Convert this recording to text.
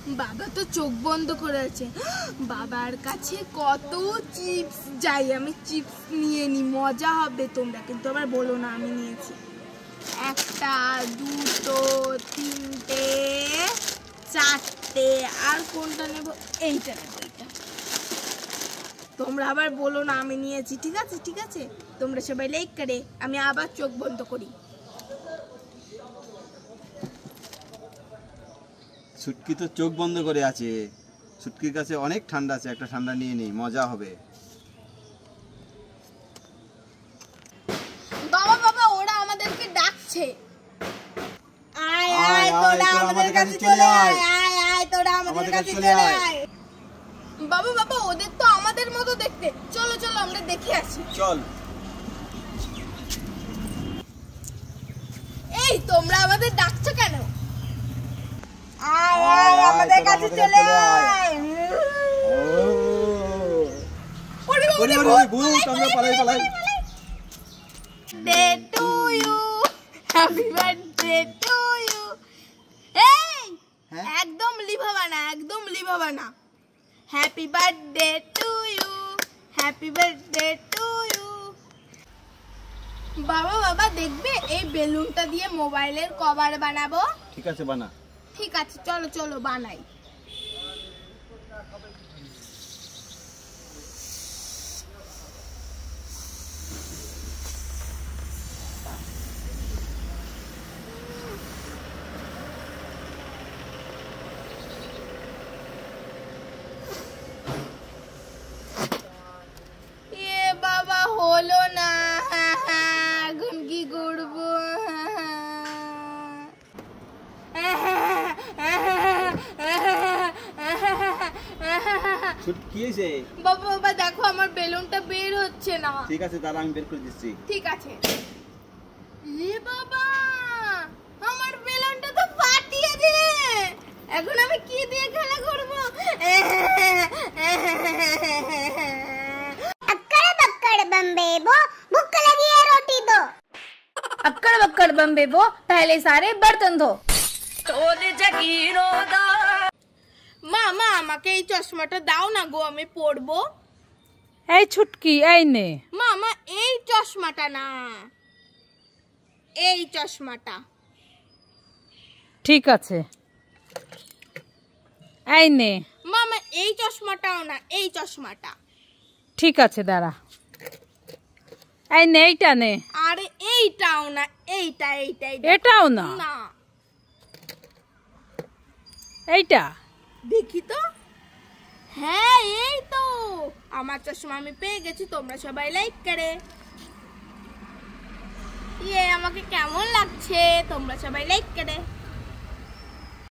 বাবা তো চোখ বন্ধ করে আছে। বাবার কাছে কত চিপস, যাই আমি চিপস নিয়ে নি, মজা হবে। তোমরা কিন্তু আবার বলো না আমি নিয়েছি। একটা, দুটো, তিনটে, চারটে, আর কোনটা নেব? এইটা নেব, এইটা। তোমরা আবার বলো না আমি নিয়েছি। ঠিক আছে ঠিক আছে, তোমরা সবাই লাইক করে। আমি আবার চোখ বন্ধ করি। ছুটকি তো চোখ বন্ধ করে আছে। ছুটকির কাছে অনেক ঠান্ডা আছে, একটা ঠান্ডা নিয়ে নেই, মজা হবে। বাবা বাবা, ওরা আমাদেরকে ডাকছে। আয় আয়, তোরা আমাদের কাছে চলে আয়। আয় আয়, তোরা আমাদের কাছে চলে আয়। বাবা বাবা, ওদের তো আমাদের মতো দেখতে। চলো চলো আমরা দেখে আসি। চল। এই তোমরা আমাদের ডাকছো কেন? আয় আয়, আমাদের কাছে চলে আয়। ওরে ওরে ভূত, আমরা পালাই পালাই। Day to you, happy birthday to you. এই একদম লিভাবা না, একদম লিভাবা না। Happy birthday to you, happy birthday to you. বাবা বাবা, দেখবে এই বেলুনটা দিয়ে মোবাইলের কভার বানাবো। ঠিক আছে, বানা। ঠিক আছে, চলো চলো বানাই। বাবা হলো না, এখন কি করবো? বাবা বাবা, দেখো আমার বেলুনটা বের হচ্ছে না। ঠিক আছে, দাঁড়া আমি বের করে দিচ্ছি। ঠিক আছে। এ বাবা, আমার বেলুনটা তো ফাটিয়ে দিলে। এখন আমি কি দিয়ে খেলা করব? अक्कड़ बक्कड़ बम्बे बो, भूख लगी है रोटी दो। अक्कड़ बक्कड़ बम्बे बो, पहले सारे बर्तन धो। মা মা, আমাকে এই চশমাটা দাও না গো, আমি পরবো। এই ছুটকি, এই নে। মা মা, এই চশমাটা না, এই চশমাটা। ঠিক আছে, এই নে। মামা, এই চশমাটাও না, এই চশমাটা। ঠিক আছে, দাঁড়া। এই নে, এইটা নে। আরে এইটাও না, এইটা এইটা। এটাও না? না। এইটা দেখি তো। হ্যাঁ, এই তো আমার চশমা আমি পেয়ে গেছি। তোমরা সবাই লাইক করে। আমাকে কেমন লাগছে? তোমরা সবাই লাইক করে।